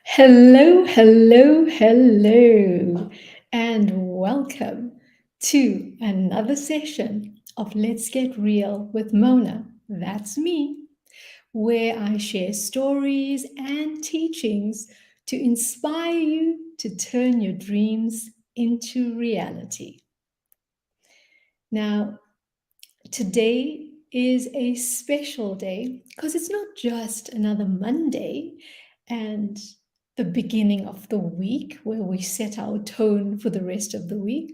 Hello, hello, hello, and welcome to another session of Let's Get Real with Mona. That's me, where I share stories and teachings to inspire you to turn your dreams into reality. Now, today is a special day because it's not just another Monday and the beginning of the week where we set our tone for the rest of the week.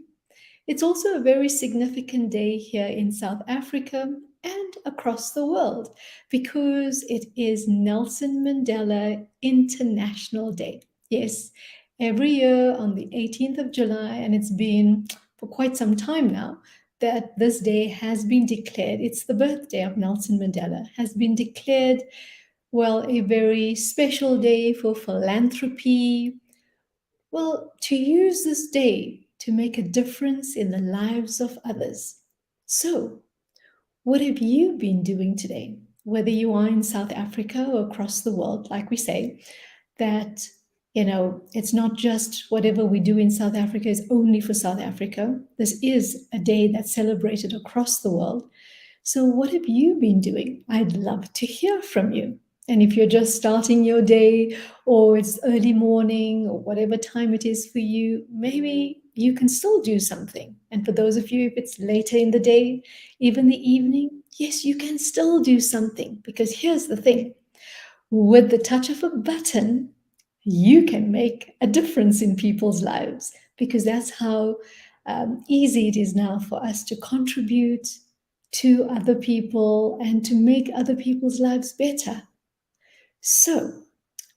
It's also a very significant day here in South Africa and across the world because it is Nelson Mandela International Day. Yes, every year on the 18th of July, and it's been for quite some time now, that this day has been declared, it's the birthday of Nelson Mandela, has been declared, well, a very special day for philanthropy. Well, to use this day to make a difference in the lives of others. So, what have you been doing today? Whether you are in South Africa or across the world, like we say, that it's not just whatever we do in South Africa is only for South Africa. This is a day that's celebrated across the world. So, what have you been doing? I'd love to hear from you. And if you're just starting your day, or it's early morning, or whatever time it is for you, maybe you can still do something. And for those of you, if it's later in the day, even the evening, yes, you can still do something. Because here's the thing, with the touch of a button, you can make a difference in people's lives, because that's how easy it is now for us to contribute to other people and to make other people's lives better. So,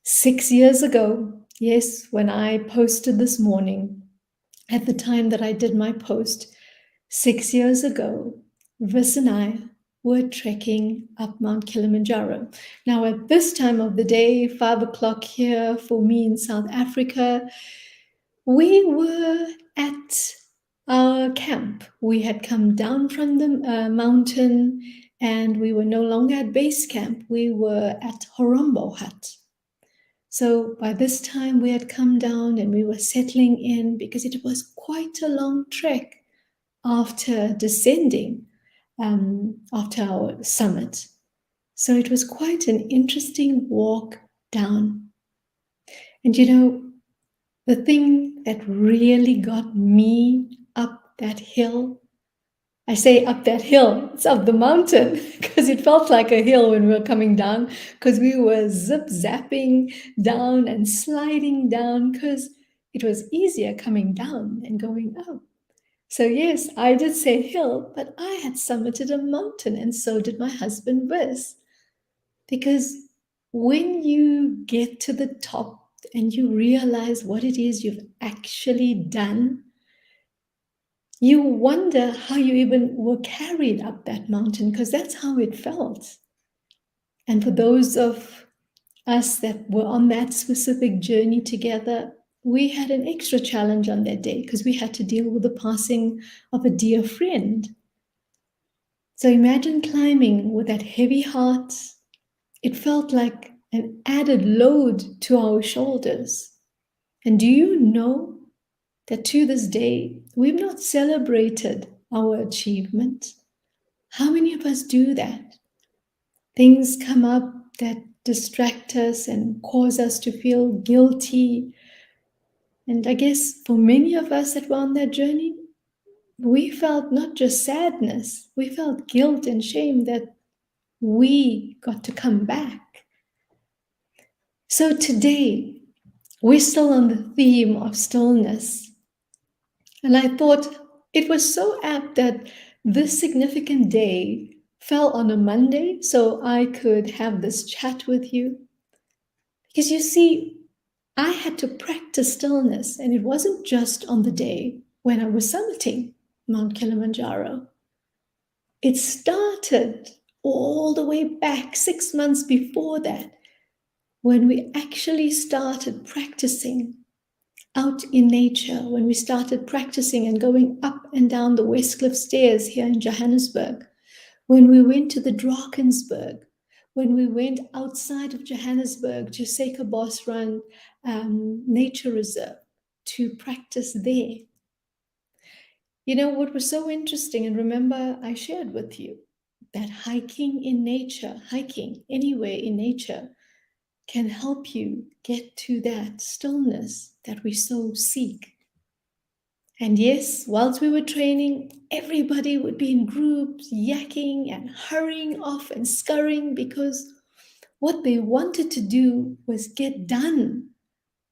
6 years ago, yes, when I posted this morning, at the time that I did my post, 6 years ago, Vis and I were trekking up Mount Kilimanjaro. Now, at this time of the day, 5 o'clock here for me in South Africa, we were at our camp. We had come down from the mountain and we were no longer at base camp. We were at Horombo Hut. So by this time we had come down and we were settling in because it was quite a long trek after descending after our summit. So it was quite an interesting walk down. And the thing that really got me up that hill, I say up that hill, it's up the mountain, because it felt like a hill when we were coming down, because we were zip-zapping down and sliding down, because it was easier coming down and going up. So yes, I did say hill, but I had summited a mountain, and so did my husband, Vis. Because when you get to the top and you realize what it is you've actually done, you wonder how you even were carried up that mountain, because that's how it felt. And for those of us that were on that specific journey together, we had an extra challenge on that day because we had to deal with the passing of a dear friend. So imagine climbing with that heavy heart. It felt like an added load to our shoulders. And do you know that to this day, we've not celebrated our achievement? How many of us do that? Things come up that distract us and cause us to feel guilty. And I guess for many of us that were on that journey, we felt not just sadness, we felt guilt and shame that we got to come back. So today, we're still on the theme of stillness. And I thought it was so apt that this significant day fell on a Monday so I could have this chat with you. Because you see, I had to practice stillness, and it wasn't just on the day when I was summiting Mount Kilimanjaro. It started all the way back 6 months before that, when we actually started practicing out in nature, when we started practicing and going up and down the Westcliff stairs here in Johannesburg, when we went to the Drakensberg, when we went outside of Johannesburg to Suikerbosrand Nature Reserve to practice there. You know, what was so interesting, and remember I shared with you that hiking in nature, hiking anywhere in nature, can help you get to that stillness that we so seek. And yes, whilst we were training, everybody would be in groups, yakking and hurrying off and scurrying, because what they wanted to do was get done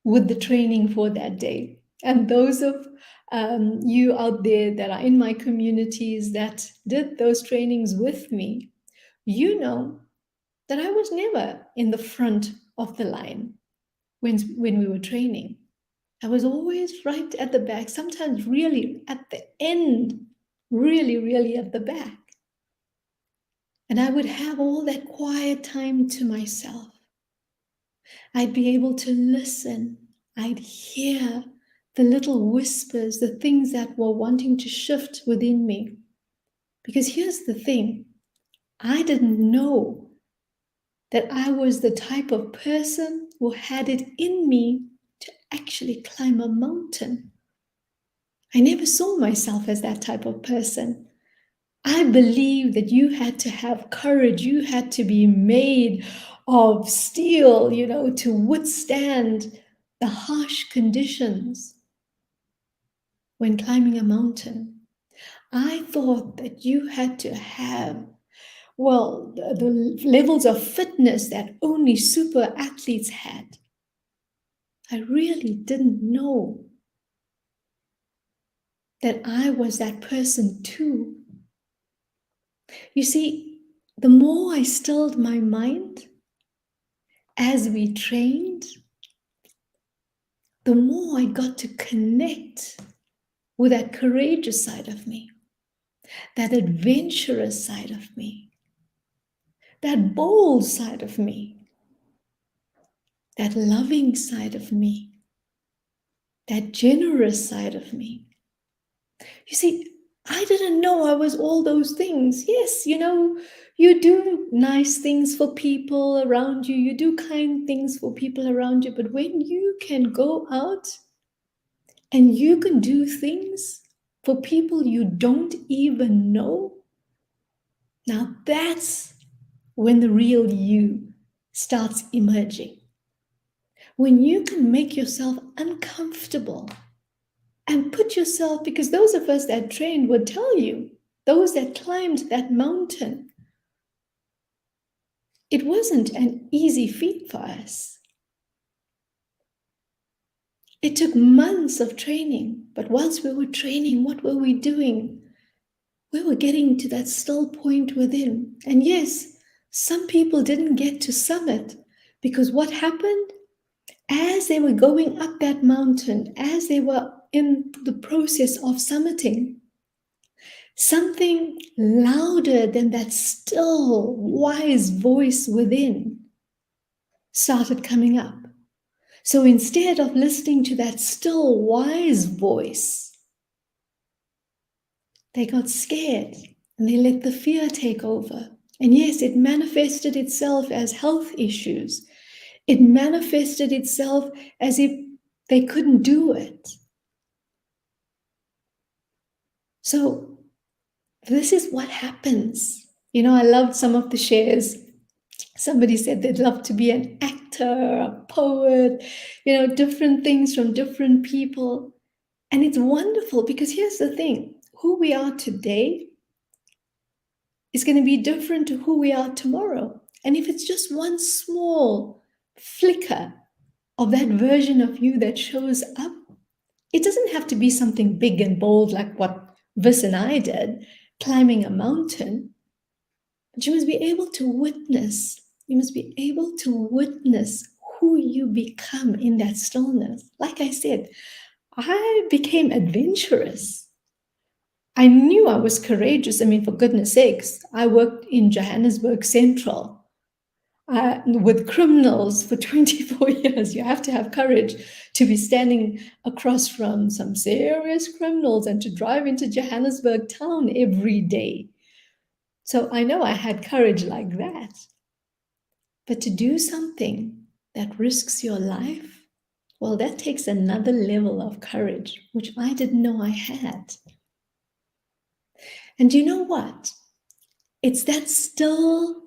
with the training for that day. And those of you out there that are in my communities that did those trainings with me, you know that I was never in the front of the line when we were training. I was always right at the back, sometimes really at the end, really, really at the back. And I would have all that quiet time to myself. I'd be able to listen. I'd hear the little whispers, the things that were wanting to shift within me. Because here's the thing, I didn't know that I was the type of person who had it in me to actually climb a mountain. I never saw myself as that type of person. I believed that you had to have courage, you had to be made of steel, you know, to withstand the harsh conditions when climbing a mountain. I thought that you had to have, well, the levels of fitness that only super athletes had. I really didn't know that I was that person too. You see, the more I stilled my mind as we trained, the more I got to connect with that courageous side of me, that adventurous side of me, that bold side of me, that loving side of me, that generous side of me. You see, I didn't know I was all those things. Yes, you know, you do nice things for people around you, you do kind things for people around you, but when you can go out and you can do things for people you don't even know, now that's when the real you starts emerging. When you can make yourself uncomfortable and put yourself, because those of us that trained would tell you, those that climbed that mountain, it wasn't an easy feat for us. It took months of training, but whilst we were training, what were we doing? We were getting to that still point within. And yes, some people didn't get to summit, because what happened? As they were going up that mountain, as they were in the process of summiting, something louder than that still, wise voice within started coming up. So instead of listening to that still, wise voice, they got scared and they let the fear take over. And yes, it manifested itself as health issues. It manifested itself as if they couldn't do it. So this is what happens. You know, I loved some of the shares. Somebody said they'd love to be an actor, a poet, you know, different things from different people. And it's wonderful, because here's the thing, who we are today is going to be different to who we are tomorrow. And if it's just one small flicker of that version of you that shows up, it doesn't have to be something big and bold like what Vis and I did, climbing a mountain. But you must be able to witness. You must be able to witness who you become in that stillness. Like I said, I became adventurous. I knew I was courageous. I mean, for goodness sakes, I worked in Johannesburg Central with criminals for 24 years. You have to have courage to be standing across from some serious criminals and to drive into Johannesburg town every day. So I know I had courage like that. But to do something that risks your life, well, that takes another level of courage, which I didn't know I had. And you know what? It's that still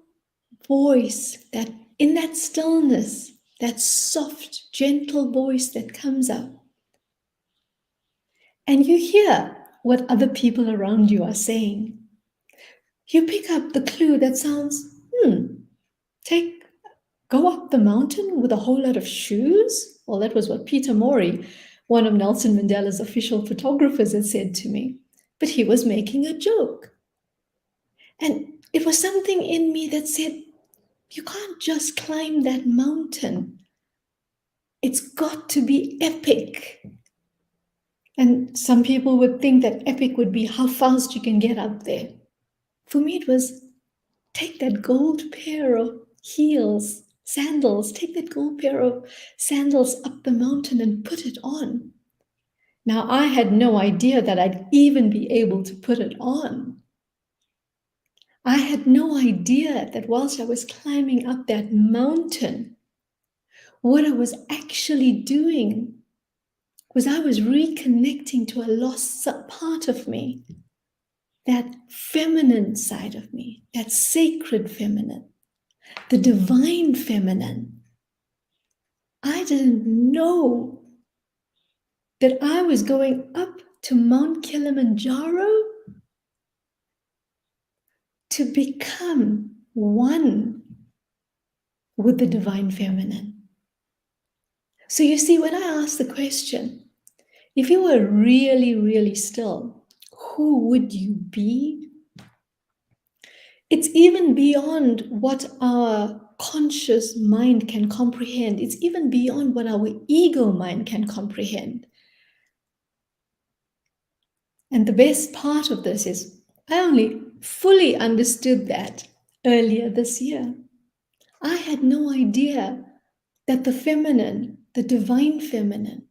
voice, that in that stillness, that soft, gentle voice that comes up. And you hear what other people around you are saying. You pick up the clue that sounds, go up the mountain with a whole lot of shoes? Well, that was what Peter Maury, one of Nelson Mandela's official photographers, had said to me. But he was making a joke. And it was something in me that said, you can't just climb that mountain. It's got to be epic. And some people would think that epic would be how fast you can get up there. For me, it was take that gold pair of heels, sandals, take that gold pair of sandals up the mountain and put it on. Now, I had no idea that I'd even be able to put it on. I had no idea that whilst I was climbing up that mountain, what I was actually doing was I was reconnecting to a lost part of me, that feminine side of me, that sacred feminine, the divine feminine. I didn't know that I was going up to Mount Kilimanjaro to become one with the divine feminine. So you see, when I asked the question, if you were really, really still, who would you be? It's even beyond what our conscious mind can comprehend. It's even beyond what our ego mind can comprehend. And the best part of this is I only fully understood that earlier this year. I had no idea that the feminine, the divine feminine,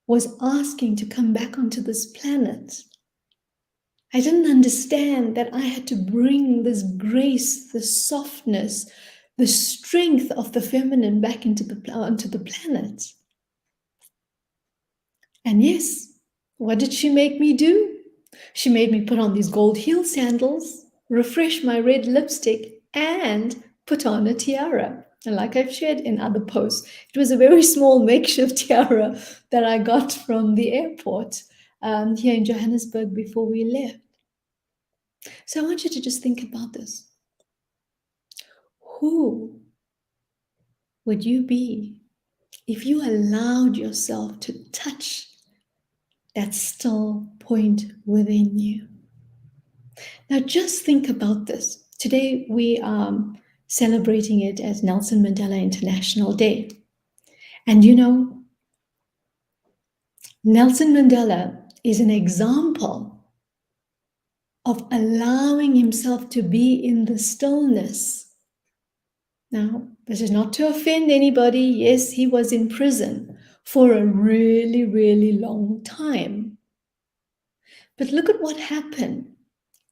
was asking to come back onto this planet. I didn't understand that I had to bring this grace, the softness, the strength of the feminine back onto the planet. And yes, what did she make me do? She made me put on these gold heel sandals, refresh my red lipstick, and put on a tiara. And like I've shared in other posts, it was a very small makeshift tiara that I got from the airport here in Johannesburg before we left. So I want you to just think about this. Who would you be if you allowed yourself to touch that still point within you? Now just think about this. Today we are celebrating it as Nelson Mandela International Day. And you know, Nelson Mandela is an example of allowing himself to be in the stillness. Now, this is not to offend anybody. Yes, he was in prison for a really, really long time. But look at what happened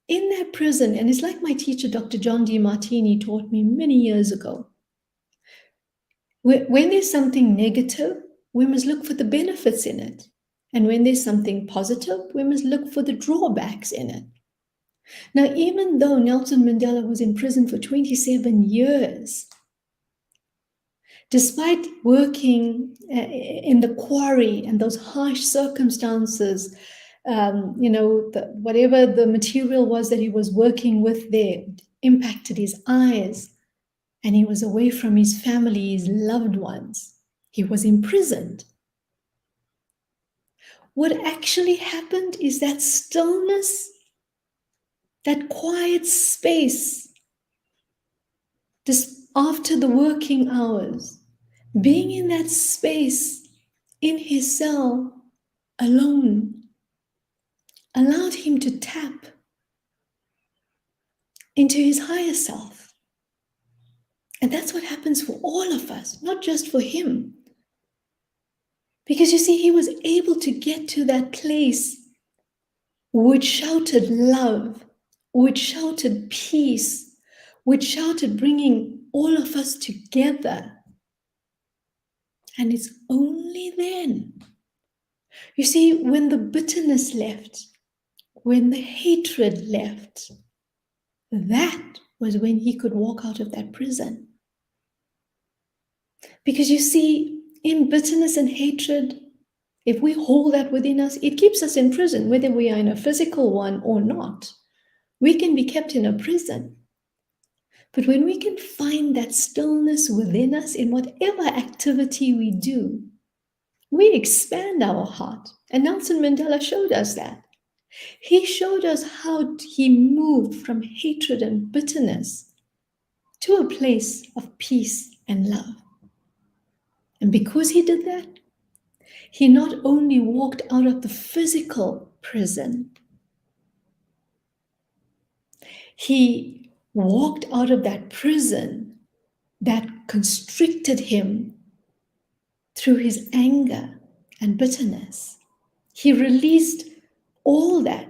in that prison. And it's like my teacher, Dr. John D. Martini, taught me many years ago. When there's something negative, we must look for the benefits in it. And when there's something positive, we must look for the drawbacks in it. Now, even though Nelson Mandela was in prison for 27 years, despite working in the quarry and those harsh circumstances, whatever the material was that he was working with there impacted his eyes, and he was away from his family, his loved ones. He was imprisoned. What actually happened is that stillness, that quiet space, just after the working hours, being in that space in his cell alone, allowed him to tap into his higher self. And that's what happens for all of us, not just for him. Because you see, he was able to get to that place which shouted love, which shouted peace, which shouted bringing all of us together. And it's only then. You see, when the bitterness left, when the hatred left, that was when he could walk out of that prison. Because you see, in bitterness and hatred, if we hold that within us, it keeps us in prison, whether we are in a physical one or not. We can be kept in a prison. But when we can find that stillness within us in whatever activity we do, we expand our heart. And Nelson Mandela showed us that. He showed us how he moved from hatred and bitterness to a place of peace and love. And because he did that, he not only walked out of the physical prison, he walked out of that prison that constricted him through his anger and bitterness. He released all that.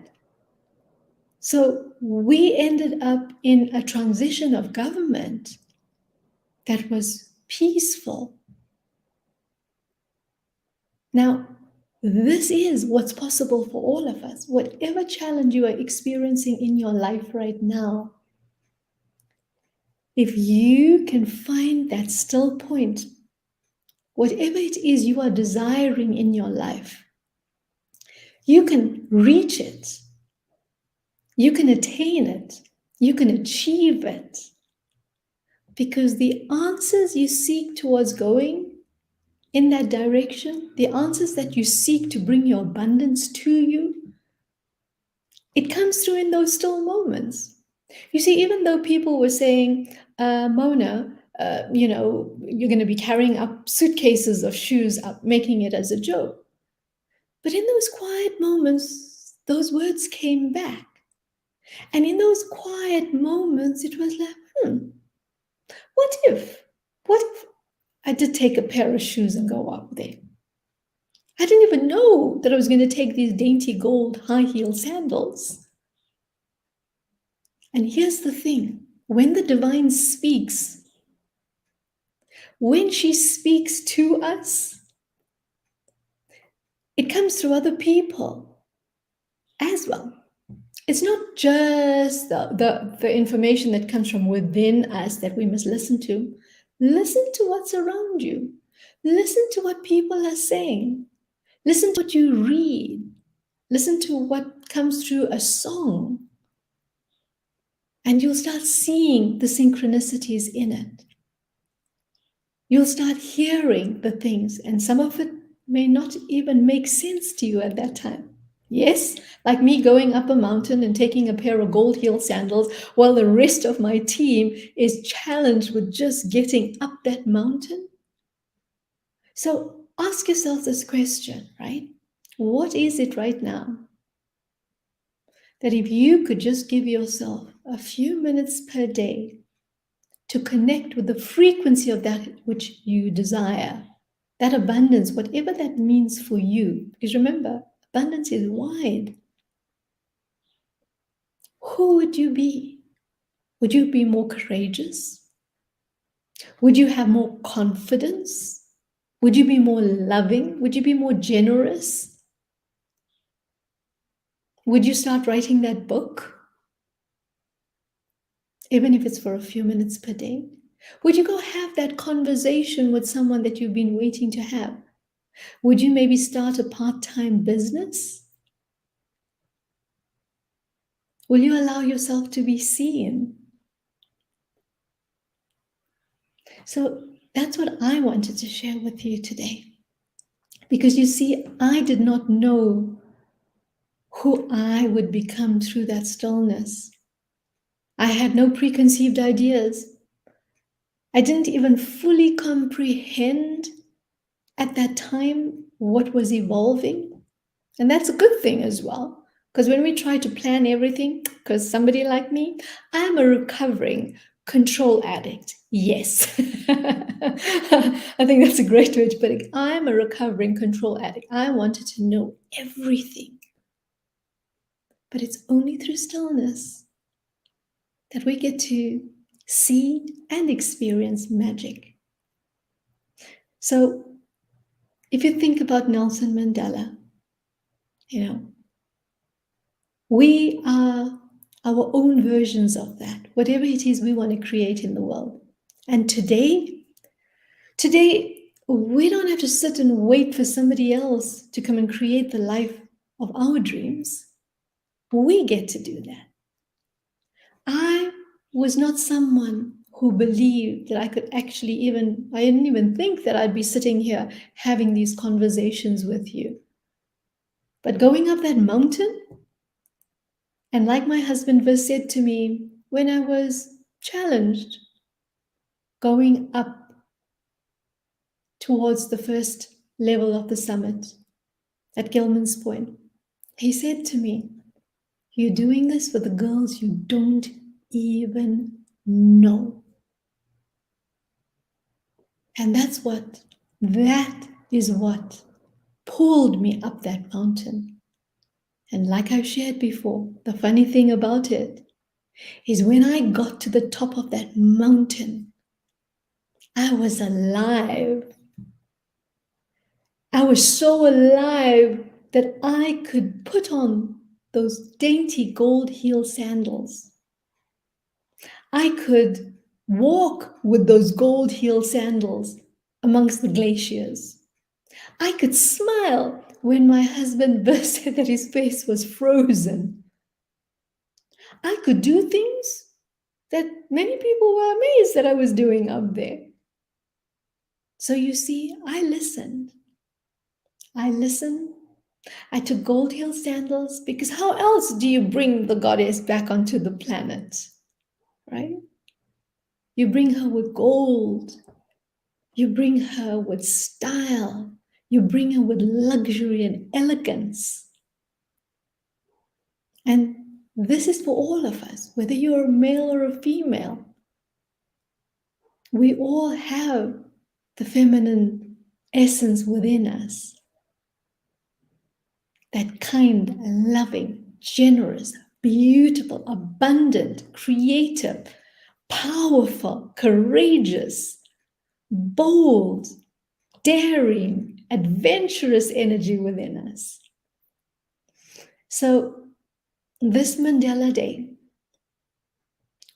So we ended up in a transition of government that was peaceful. Now, this is what's possible for all of us. Whatever challenge you are experiencing in your life right now, if you can find that still point, whatever it is you are desiring in your life, you can reach it, you can attain it, you can achieve it. Because the answers you seek towards going in that direction, the answers that you seek to bring your abundance to you, it comes through in those still moments. You see, even though people were saying, Mona, you're going to be carrying up suitcases of shoes up, making it as a joke. But in those quiet moments, those words came back. And in those quiet moments, it was like, what if I did take a pair of shoes and go up there? I didn't even know that I was going to take these dainty gold high-heel sandals. And here's the thing. When the divine speaks, when she speaks to us, it comes through other people as well. It's not just the information that comes from within us that we must listen to. Listen to what's around you. Listen to what people are saying. Listen to what you read. Listen to what comes through a song. And you'll start seeing the synchronicities in it. You'll start hearing the things, and some of it may not even make sense to you at that time. Yes, like me going up a mountain and taking a pair of gold heel sandals while the rest of my team is challenged with just getting up that mountain. So ask yourself this question, right? What is it right now that if you could just give yourself a few minutes per day to connect with the frequency of that which you desire, that abundance, whatever that means for you, because remember, abundance is wide. Who would you be? Would you be more courageous? Would you have more confidence? Would you be more loving? Would you be more generous? Would you start writing that book? Even if it's for a few minutes per day? Would you go have that conversation with someone that you've been waiting to have? Would you maybe start a part-time business? Will you allow yourself to be seen? So that's what I wanted to share with you today. Because you see, I did not know who I would become through that stillness. I had no preconceived ideas. I didn't even fully comprehend at that time what was evolving. And that's a good thing as well. Because when we try to plan everything, because somebody like me, I'm a recovering control addict. Yes. I think that's a great way to put it. I'm a recovering control addict. I wanted to know everything. But it's only through stillness that we get to see and experience magic. So if you think about Nelson Mandela, you know, we are our own versions of that, whatever it is we want to create in the world. And today, we don't have to sit and wait for somebody else to come and create the life of our dreams. We get to do that. I was not someone who believed that I could actually I didn't even think that I'd be sitting here having these conversations with you. But going up that mountain, and like my husband first said to me when I was challenged, going up towards the first level of the summit at Gilman's Point, he said to me, "You're doing this for the girls you don't even know." And that is what pulled me up that mountain. And like I've shared before, the funny thing about it is when I got to the top of that mountain, I was alive. I was so alive that I could put on those dainty gold heel sandals. I could walk with those gold heel sandals amongst the glaciers. I could smile when my husband said that his face was frozen. I could do things that many people were amazed that I was doing up there. So you see, I listened. I took gold heel sandals because how else do you bring the goddess back onto the planet, right? You bring her with gold. You bring her with style. You bring her with luxury and elegance. And this is for all of us, whether you're a male or a female. We all have the feminine essence within us. That kind, loving, generous, beautiful, abundant, creative, powerful, courageous, bold, daring, adventurous energy within us. So this Mandela Day,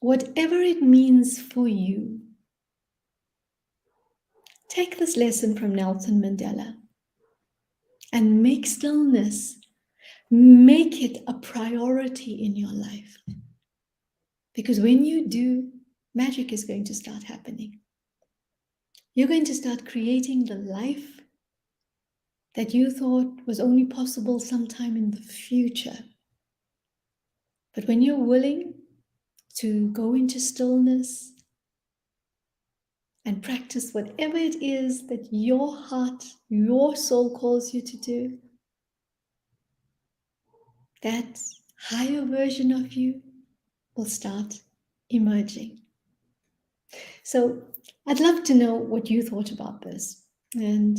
whatever it means for you, take this lesson from Nelson Mandela and make stillness, make it a priority in your life. Because when you do, magic is going to start happening. You're going to start creating the life that you thought was only possible sometime in the future. But when you're willing to go into stillness and practice whatever it is that your heart, your soul calls you to do, that higher version of you will start emerging. So I'd love to know what you thought about this. And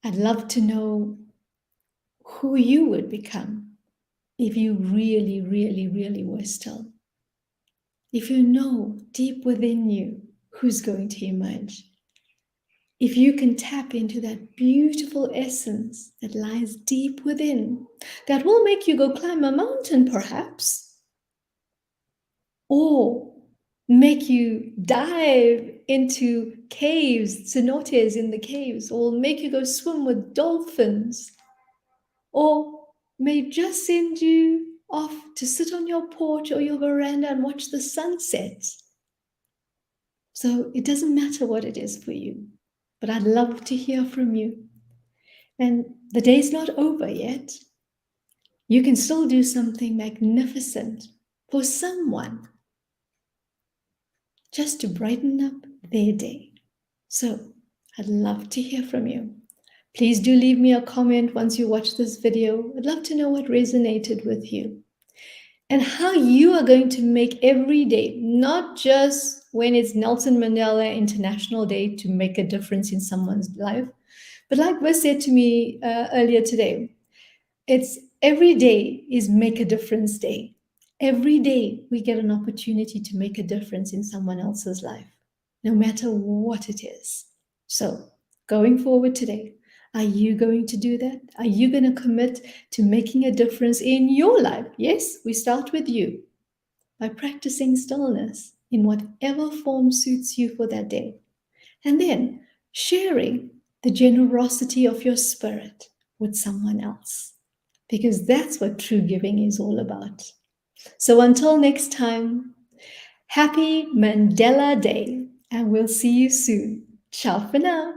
I'd love to know who you would become if you really, really, really were still. If you know deep within you who's going to emerge. If you can tap into that beautiful essence that lies deep within, that will make you go climb a mountain perhaps, or make you dive into caves, cenotes in the caves, or make you go swim with dolphins, or may just send you off to sit on your porch or your veranda and watch the sunset. So it doesn't matter what it is for you, but I'd love to hear from you. And the day's not over yet. You can still do something magnificent for someone just to brighten up their day. So I'd love to hear from you. Please do leave me a comment once you watch this video. I'd love to know what resonated with you and how you are going to make every day, not just when it's Nelson Mandela International Day, to make a difference in someone's life. But like Wes said to me earlier today, it's every day is Make a Difference Day. Every day we get an opportunity to make a difference in someone else's life, no matter what it is. So, going forward today, are you going to do that? Are you going to commit to making a difference in your life? Yes, we start with you by practicing stillness in whatever form suits you for that day. And then sharing the generosity of your spirit with someone else, because that's what true giving is all about. So until next time, happy Mandela Day, and we'll see you soon. Ciao for now.